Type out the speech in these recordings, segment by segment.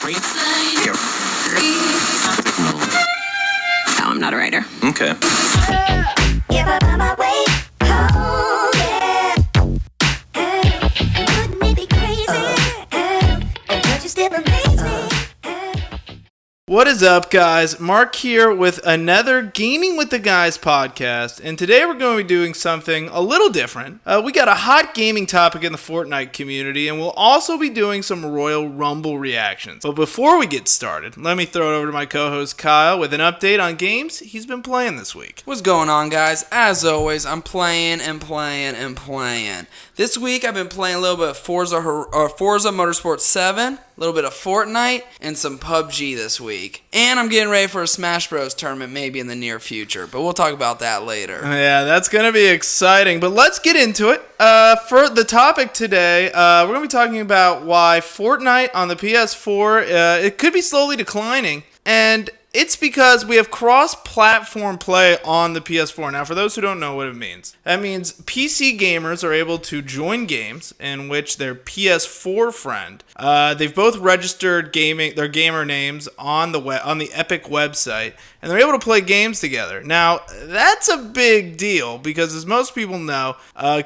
No, I'm not a writer. Okay. What is up, guys? Mark here with another Gaming with the Guys podcast, and today we're going to be doing something a little different. We got a hot gaming topic in the Fortnite community, and we'll also be doing some Royal Rumble reactions. But before we get started, let me throw it over to my co-host Kyle with an update on games he's been playing this week. What's going on, guys? As always, I'm playing. This week, I've been playing a little bit of Forza Motorsport 7, a little bit of Fortnite, and some PUBG this week. And I'm getting ready for a Smash Bros. Tournament maybe in the near future, but we'll talk about that later. Yeah, that's going to be exciting, but let's get into it. For the topic today, we're going to be talking about why Fortnite on the PS4, it could be slowly declining, and it's because we have cross-platform play on the PS4. Now, for those who don't know what it means, that means PC gamers are able to join games in which their PS4 friend, they've both registered their gamer names on the Epic website, and they're able to play games together. Now, that's a big deal because, as most people know,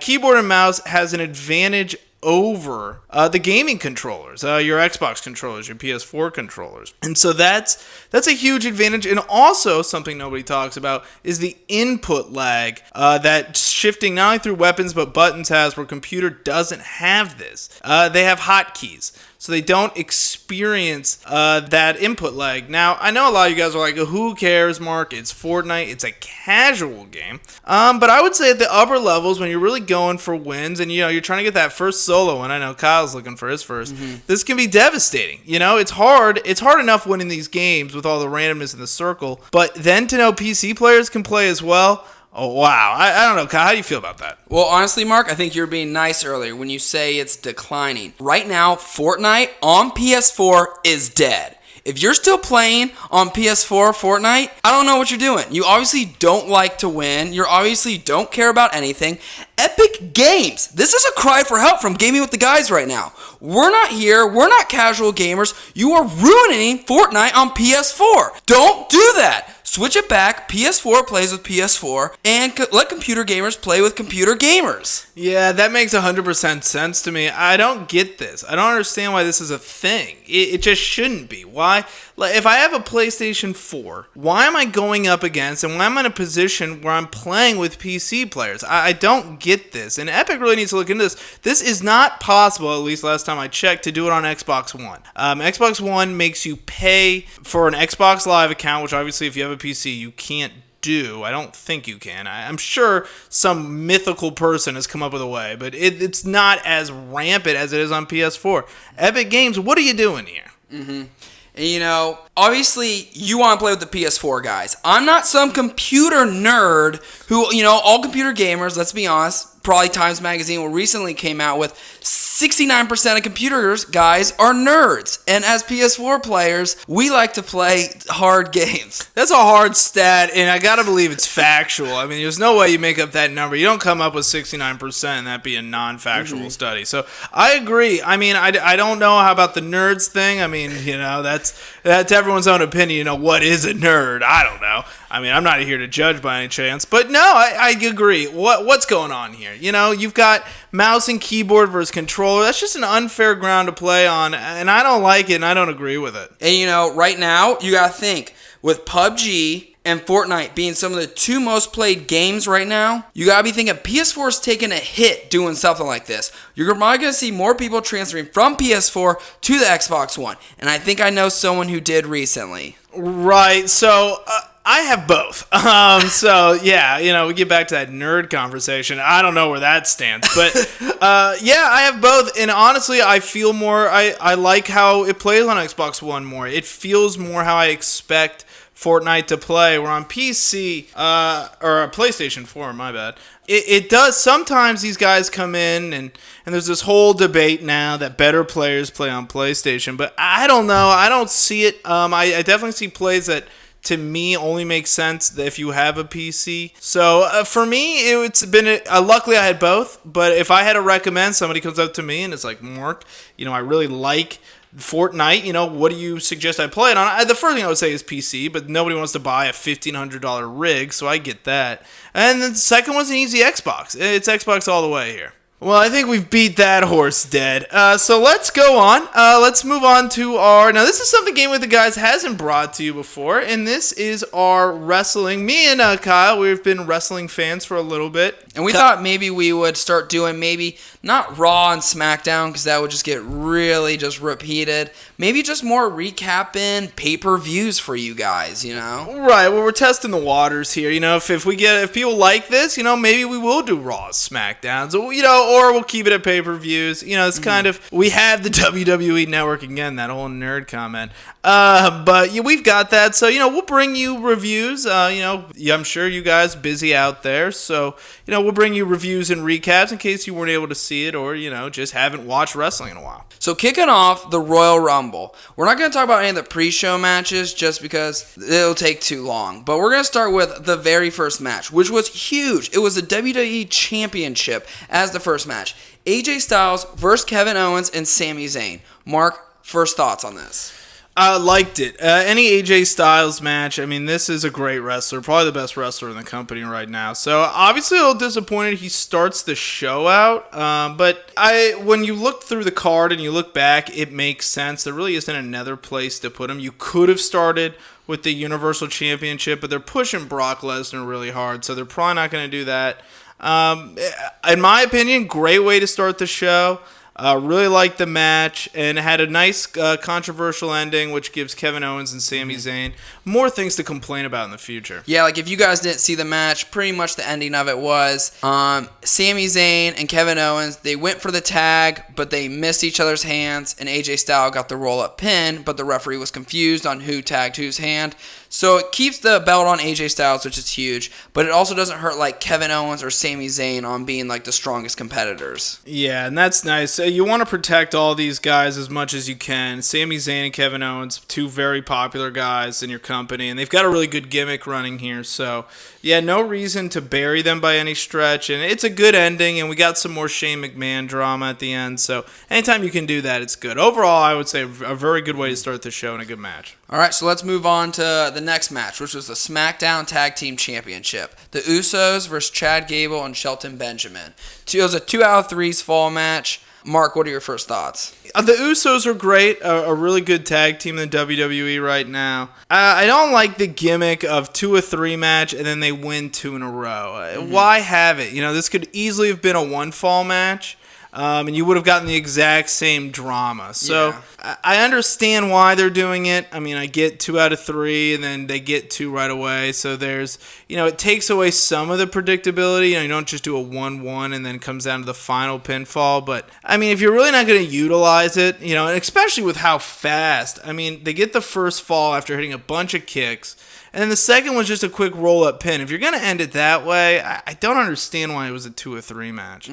keyboard and mouse has an advantage over the gaming controllers, your Xbox controllers, your PS4 controllers. And so that's a huge advantage. And also, something nobody talks about is the input lag that shifting not only through weapons but buttons has, where computer doesn't have this. They have hotkeys, so they don't experience that input lag. Now, I know a lot of you guys are like, who cares, Mark? It's Fortnite. It's a casual game. But I would say at the upper levels, when you're really going for wins and you're trying to get that first solo win, I know Kyle's looking for his first, this can be devastating. It's hard enough winning these games with all the randomness in the circle, but then to know PC players can play as well. Oh, wow. I don't know, Kyle. How do you feel about that? Well, honestly, Mark, I think you're being nice earlier when you say it's declining. Right now, Fortnite on PS4 is dead. If you're still playing on PS4 Fortnite, I don't know what you're doing. You obviously don't like to win. You obviously don't care about anything. Epic Games. This is a cry for help from Gaming with the Guys right now. We're not here. We're not casual gamers. You are ruining Fortnite on PS4. Don't do that. Switch it back. PS4 plays with PS4, and let computer gamers play with computer gamers. Yeah, that makes 100% sense to me. I don't get this. I don't understand why this is a thing. It just shouldn't be. Why? If I have a PlayStation 4, why am I going up against and why am I in a position where I'm playing with PC players? I don't get this. And Epic really needs to look into this. This is not possible, at least last time I checked, to do it on Xbox One. Xbox One makes you pay for an Xbox Live account, which obviously if you have a PC, you can't do. I don't think you can. I'm sure some mythical person has come up with a way, but it's not as rampant as it is on PS4. Epic Games, what are you doing here? And obviously you want to play with the PS4 guys. I'm not some computer nerd who, all computer gamers, let's be honest, probably Times Magazine recently came out with 69% of computers guys are nerds. And as PS4 players, we like to play hard games. That's a hard stat, and I gotta believe it's factual. I mean, there's no way you make up that number. You don't come up with 69% and that be a non-factual study. So I agree. I mean, I don't know how about the nerds thing. I mean, that's everyone's own opinion. What is a nerd? I don't know. I mean, I'm not here to judge by any chance, but no, I agree. What's going on here? You've got mouse and keyboard versus controller. That's just an unfair ground to play on, and I don't like it, and I don't agree with it. And right now, you gotta think, with PUBG and Fortnite being some of the two most played games right now, you gotta be thinking PS4 is taking a hit doing something like this. You're probably gonna see more people transferring from PS4 to the Xbox One, and I think I know someone who did recently. Right, so I have both. We get back to that nerd conversation. I don't know where that stands, but I have both. And honestly, I feel more. I like how it plays on Xbox One more. It feels more how I expect Fortnite to play. Where on PC or PlayStation 4, my bad. It does. Sometimes these guys come in and there's this whole debate now that better players play on PlayStation, but I don't know. I don't see it. I definitely see plays that, to me, only makes sense if you have a PC. So for me, it's been luckily I had both. But if I had to recommend, somebody comes up to me and it's like, Mark, I really like Fortnite, what do you suggest I play it on? The first thing I would say is PC, but nobody wants to buy a $1,500 rig, so I get that. And then the second one's an easy Xbox. It's Xbox all the way here. Well, I think we've beat that horse dead. So let's go on. Let's move on to now this is something Game with the Guys hasn't brought to you before, and this is our wrestling. Me and Kyle, we've been wrestling fans for a little bit. And we thought maybe we would start doing maybe not Raw and SmackDown because that would just get really just repeated. Maybe just more recapping pay-per-views for you guys, Right, well, we're testing the waters here. If people like this, maybe we will do Raws, SmackDowns, or we'll keep it at pay-per-views. It's kind of, we have the WWE Network again, that whole nerd comment. But we've got that, so, we'll bring you reviews. I'm sure you guys busy out there, so, we'll bring you reviews and recaps in case you weren't able to see it or, just haven't watched wrestling in a while. So kicking off the Royal Rumble. We're not going to talk about any of the pre-show matches just because it'll take too long. But we're going to start with the very first match, which was huge. It was the WWE Championship as the first match. AJ Styles versus Kevin Owens and Sami Zayn. Mark, first thoughts on this? I liked it. Any AJ Styles match, this is a great wrestler, probably the best wrestler in the company right now. So obviously a little disappointed he starts the show out, but when you look through the card and you look back, it makes sense. There really isn't another place to put him. You could have started with the Universal Championship, but they're pushing Brock Lesnar really hard, so they're probably not going to do that. In my opinion, great way to start the show. Really liked the match and had a nice controversial ending, which gives Kevin Owens and Sami Zayn more things to complain about in the future. Yeah, like if you guys didn't see the match, pretty much the ending of it was Sami Zayn and Kevin Owens, they went for the tag, but they missed each other's hands, and AJ Styles got the roll-up pin, but the referee was confused on who tagged whose hand. So it keeps the belt on AJ Styles, which is huge, but it also doesn't hurt like Kevin Owens or Sami Zayn on being like the strongest competitors. Yeah, and that's nice. You want to protect all these guys as much as you can. Sami Zayn and Kevin Owens, two very popular guys in your company, and they've got a really good gimmick running here. So, yeah, no reason to bury them by any stretch, and it's a good ending, and we got some more Shane McMahon drama at the end. So anytime you can do that, it's good. Overall, I would say a very good way to start the show and a good match. All right, so let's move on to the next match, which was the SmackDown Tag Team Championship. The Usos versus Chad Gable and Shelton Benjamin. It was a 2 out of 3 fall match. Mark, what are your first thoughts? The Usos are great, a really good tag team in the WWE right now. I don't like the gimmick of 2 of 3 match and then they win 2 in a row. Why have it? This could easily have been a 1 fall match. And you would have gotten the exact same drama. So yeah. I understand why they're doing it. I get 2 out of 3, and then they get 2 right away. So there's, it takes away some of the predictability. You don't just do a 1-1 and then it comes down to the final pinfall. But, if you're really not going to utilize it, and especially with how fast. They get the first fall after hitting a bunch of kicks. And then the second was just a quick roll-up pin. If you're going to end it that way, I don't understand why it was a 2 of 3 match.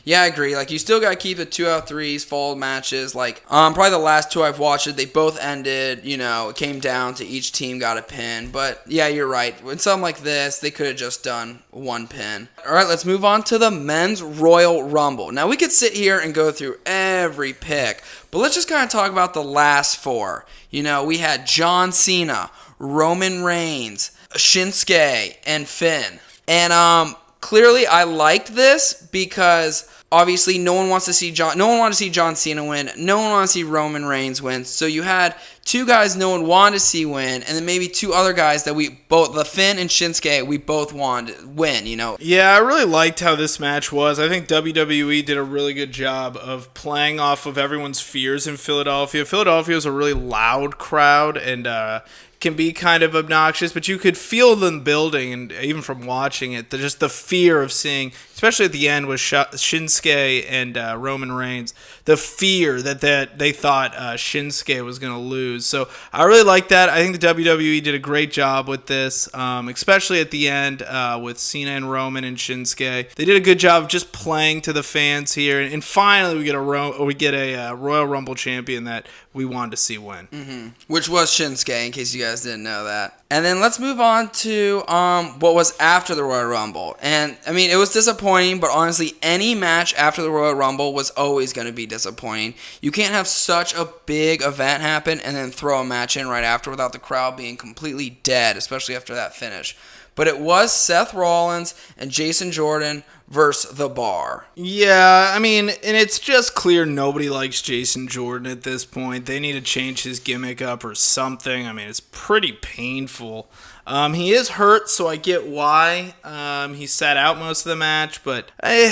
Yeah, I agree. You still got to keep the 2 out of 3s fall matches. Probably the last 2 I've watched, they both ended, it came down to each team got a pin. But, yeah, you're right. With something like this, they could have just done 1 pin. All right, let's move on to the Men's Royal Rumble. Now, we could sit here and go through every pick, but let's just kind of talk about the last 4. We had John Cena, Roman Reigns, Shinsuke, and Finn. And clearly I liked this because obviously no one wanted to see John Cena win. No one wanted to see Roman Reigns win. So you had 2 guys no one wanted to see win, and then maybe 2 other guys that the Finn and Shinsuke, we both wanted to win, Yeah, I really liked how this match was. I think WWE did a really good job of playing off of everyone's fears in Philadelphia. Philadelphia is a really loud crowd, and can be kind of obnoxious, but you could feel them building, and even from watching it, just the fear of seeing, especially at the end with Shinsuke and Roman Reigns, the fear that they thought Shinsuke was going to lose. So I really like that. I think the WWE did a great job with this, especially at the end with Cena and Roman and Shinsuke. They did a good job of just playing to the fans here, and finally we get a Royal Rumble champion that we wanted to see win. Which was Shinsuke, in case you guys guys didn't know that. And then let's move on to what was after the Royal Rumble. And, I mean, it was disappointing, but honestly, any match after the Royal Rumble was always going to be disappointing. You can't have such a big event happen and then throw a match in right after without the crowd being completely dead, especially after that finish. But it was Seth Rollins and Jason Jordan versus The Bar. Yeah, I mean, and it's just clear nobody likes Jason Jordan at this point. They need to change his gimmick up or something. I mean, it's pretty painful. He is hurt, so I get why he sat out most of the match. But I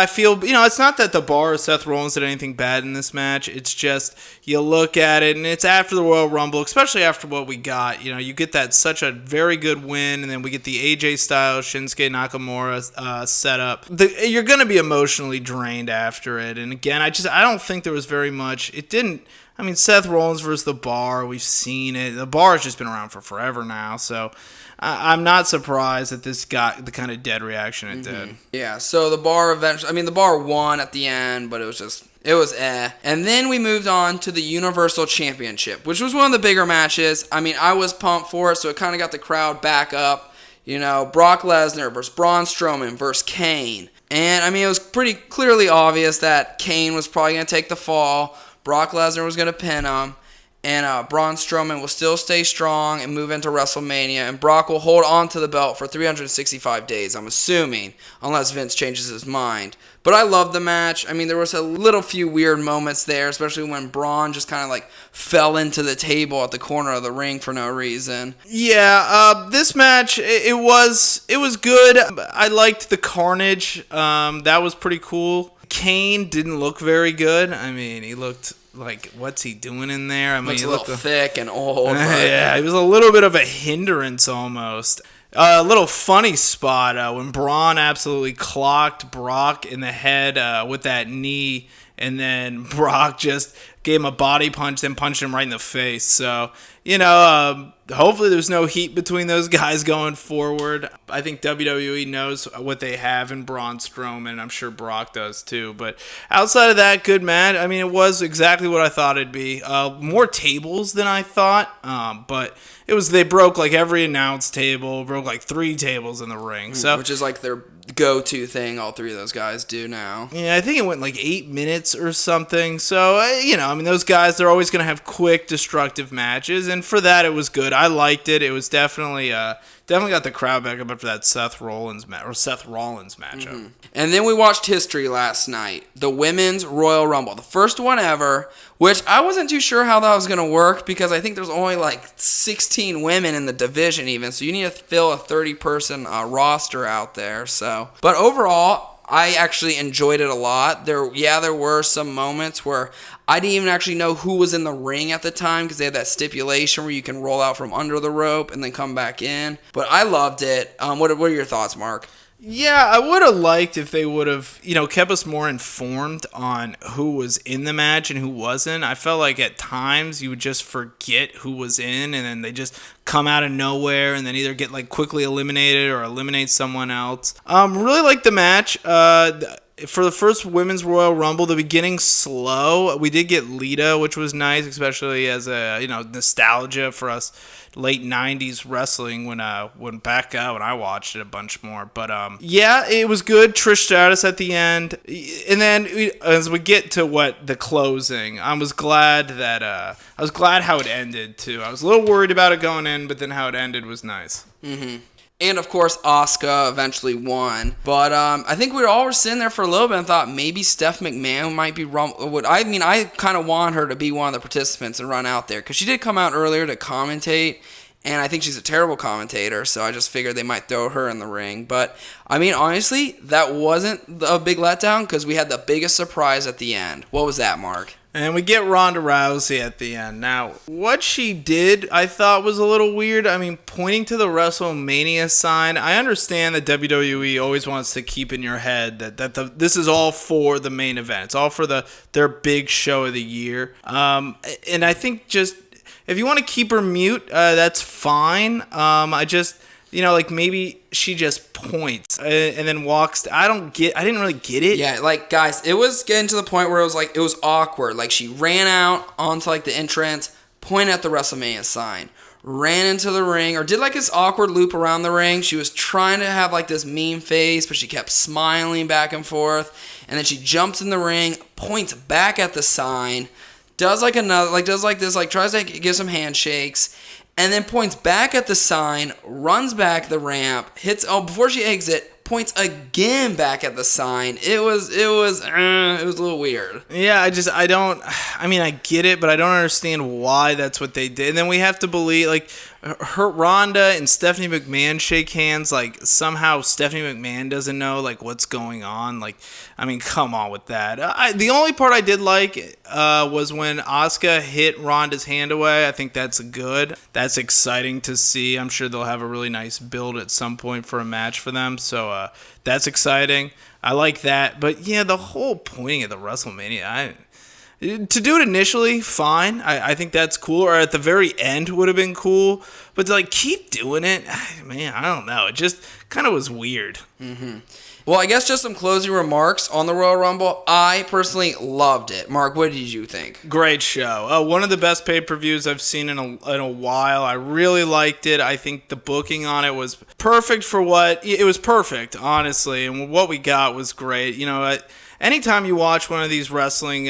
feel, it's not that The Bar or Seth Rollins did anything bad in this match. It's just, you look at it, and it's after the Royal Rumble, especially after what we got. You get that such a very good win, and then we get the AJ Styles, Shinsuke Nakamura setup. You're going to be emotionally drained after it. And again, I don't think there was very much. It didn't. I mean, Seth Rollins versus The Bar, we've seen it. The Bar has just been around for forever now, so I'm not surprised that this got the kind of dead reaction it did. Yeah, so The Bar The Bar won at the end, but it was eh. And then we moved on to the Universal Championship, which was one of the bigger matches. I mean, I was pumped for it, so it kind of got the crowd back up. Brock Lesnar versus Braun Strowman versus Kane. And, I mean, it was pretty clearly obvious that Kane was probably going to take the fall. Brock Lesnar was going to pin him, and Braun Strowman will still stay strong and move into WrestleMania, and Brock will hold on to the belt for 365 days, I'm assuming, unless Vince changes his mind. But I loved the match. I mean, there was a few weird moments there, especially when Braun just kind of fell into the table at the corner of the ring for no reason. Yeah, this match, it was good. I liked the carnage. That was pretty cool. Kane didn't look very good. I mean, he looked like, what's he doing in there? I mean, he looked thick and old. Yeah, he was a little bit of a hindrance almost. A little funny spot when Braun absolutely clocked Brock in the head with that knee, and then Brock just gave him a body punch, then punched him right in the face. So, hopefully there's no heat between those guys going forward. I think WWE knows what they have in Braun Strowman. I'm sure Brock does too. But outside of that, good match. I mean, it was exactly what I thought it'd be. More tables than I thought, but they broke every announce table, broke 3 tables in the ring. So, which is their go-to thing all 3 of those guys do now. Yeah, I think it went 8 minutes or something. So, those guys, they're always going to have quick, destructive matches. And for that, it was good. I liked it. It was definitely got the crowd back up after that Seth Rollins matchup. Mm-hmm. And then we watched history last night. The Women's Royal Rumble. The first one ever, which I wasn't too sure how that was going to work because I think there's only 16 women in the division even. So you need to fill a 30-person roster out there. But overall, I actually enjoyed it a lot. There were some moments where I didn't even actually know who was in the ring at the time because they had that stipulation where you can roll out from under the rope and then come back in. But I loved it. What are your thoughts, Mark? Yeah, I would have liked if they would have, kept us more informed on who was in the match and who wasn't. I felt like at times you would just forget who was in, and then they just come out of nowhere and then either get quickly eliminated or eliminate someone else. Really liked the match. For the first Women's Royal Rumble, the beginning slow. We did get Lita, which was nice, especially as a nostalgia for us late 90s wrestling when back when I watched it a bunch more. But it was good. Trish Stratus at the end. And then as we get to the closing, I was glad how it ended too. I was a little worried about it going in, but then how it ended was nice. Mm-hmm. And, of course, Asuka eventually won. But I think we all were sitting there for a little bit and thought maybe Steph McMahon might be I kind of want her to be one of the participants and run out there. Because she did come out earlier to commentate. And I think she's a terrible commentator. So I just figured they might throw her in the ring. But, honestly, that wasn't a big letdown. Because we had the biggest surprise at the end. What was that, Mark? And we get Ronda Rousey at the end. Now, what she did, I thought was a little weird. Pointing to the WrestleMania sign, I understand that WWE always wants to keep in your head that this is all for the main event. It's all for their big show of the year. And I think just, if you want to keep her mute, that's fine. Maybe she just points and then walks. I didn't really get it. Yeah, guys, it was getting to the point where it was awkward. She ran out onto the entrance, pointed at the WrestleMania sign, ran into the ring, or did like this awkward loop around the ring. She was trying to have like this meme face, but she kept smiling back and forth. And then she jumps in the ring, points back at the sign, does like this, like tries to give some handshakes, and then points back at the sign, runs back the ramp, before she exits, points again back at the sign. It was a little weird. Yeah, I get it, but I don't understand why that's what they did. And then we have to believe, like, Ronda and Stephanie McMahon shake hands, like, somehow Stephanie McMahon doesn't know, like, what's going on. Like, I mean, come on with that. The only part I did like was when Asuka hit Ronda's hand away. I think that's good. That's exciting to see. I'm sure they'll have a really nice build at some point for a match for them. So that's exciting. I like that. But, yeah, the whole pointing at the WrestleMania, to do it initially, fine. I think that's cool. Or at the very end would have been cool. But to, like, keep doing it, man, I don't know. It just kind of was weird. Mm-hmm. Well, I guess just some closing remarks on the Royal Rumble. I personally loved it. Mark, what did you think? Great show. One of the best pay-per-views I've seen in a while. I really liked it. I think the booking on it was perfect for it was perfect, honestly. And what we got was great. You know, anytime you watch one of these wrestling,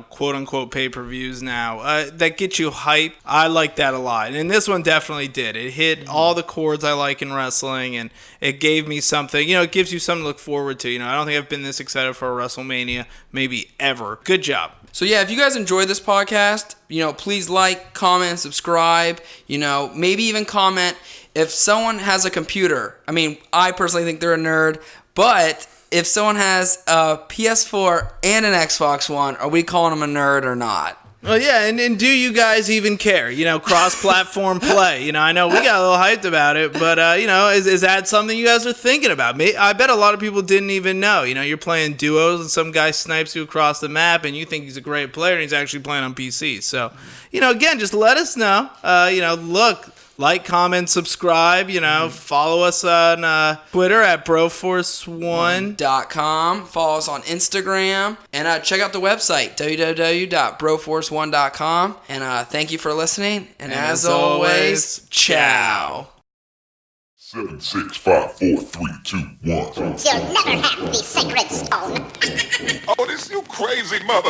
quote-unquote pay-per-views now, that gets you hype, I like that a lot. And this one definitely did. It hit all the chords I like in wrestling, and it gave me something, it gives you something to look forward to. I don't think I've been this excited for a WrestleMania, maybe ever. Good job. So yeah, if you guys enjoyed this podcast, please like, comment, subscribe, maybe even comment if someone has a computer. I mean, I personally think they're a nerd, but if someone has a PS4 and an Xbox One, are we calling them a nerd or not? Well, yeah, and do you guys even care? Cross-platform play. I know we got a little hyped about it, but, is that something you guys are thinking about? I bet a lot of people didn't even know. You're playing duos and some guy snipes you across the map and you think he's a great player and he's actually playing on PC. So, again, just let us know. Like, comment, subscribe, follow us on Twitter at broforce1.com. Follow us on Instagram. And check out the website, www.broforce1.com. And thank you for listening. And as always, ciao. 7, 6, 5, 4, 3, 2, 1. You'll never have the sacred stone. Oh, this you crazy mother...